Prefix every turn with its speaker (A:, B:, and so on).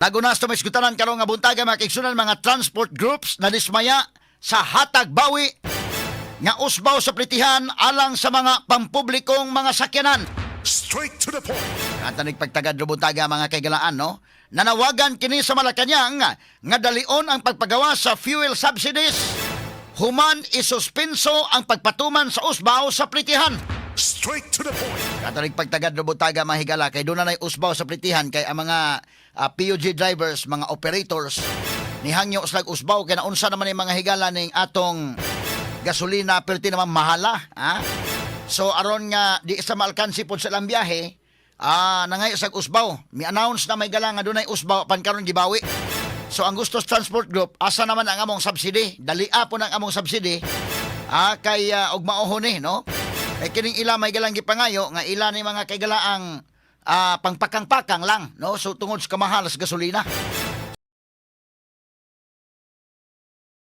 A: Nagunas to may skutanan karong nga buntaga mga kaigsunan mga transport groups na dismaya sa hatag bawi nga usbaw sa plitihan alang sa mga pampublikong mga sakyanan.
B: Straight to the point.
A: At nagpagtagad buntaga mga kaigalaan no. Nanawagan kini sa Malacañang nga dalion ang pagpagawa sa fuel subsidies. Human isuspenso ang pagpatuman sa usbaw sa plitihan.
B: Straight to the point.
A: Katalig pagtagad na butaga mahigala kay doon na usbaw sa plitihan kay ang mga PUG drivers, mga operators ni hangyo slag usbaw kay naunsa naman yung mga higala ning atong gasolina perti naman mahala. So aron nga di sa maalkansi pod sa ilang biyahe, nangay slag usbaw. Mi-announce na may gala nga doon usbaw pan karon gibawi. So ang Gustos Transport Group, asa naman ang among subsidy? Dalia po ng among subsidy kay og maohon no? Ay kining ila may galang gipangayo nga ila ni mga kaygalaang pangpakang-pakang lang no so tungod sa kamahal sa gasolina.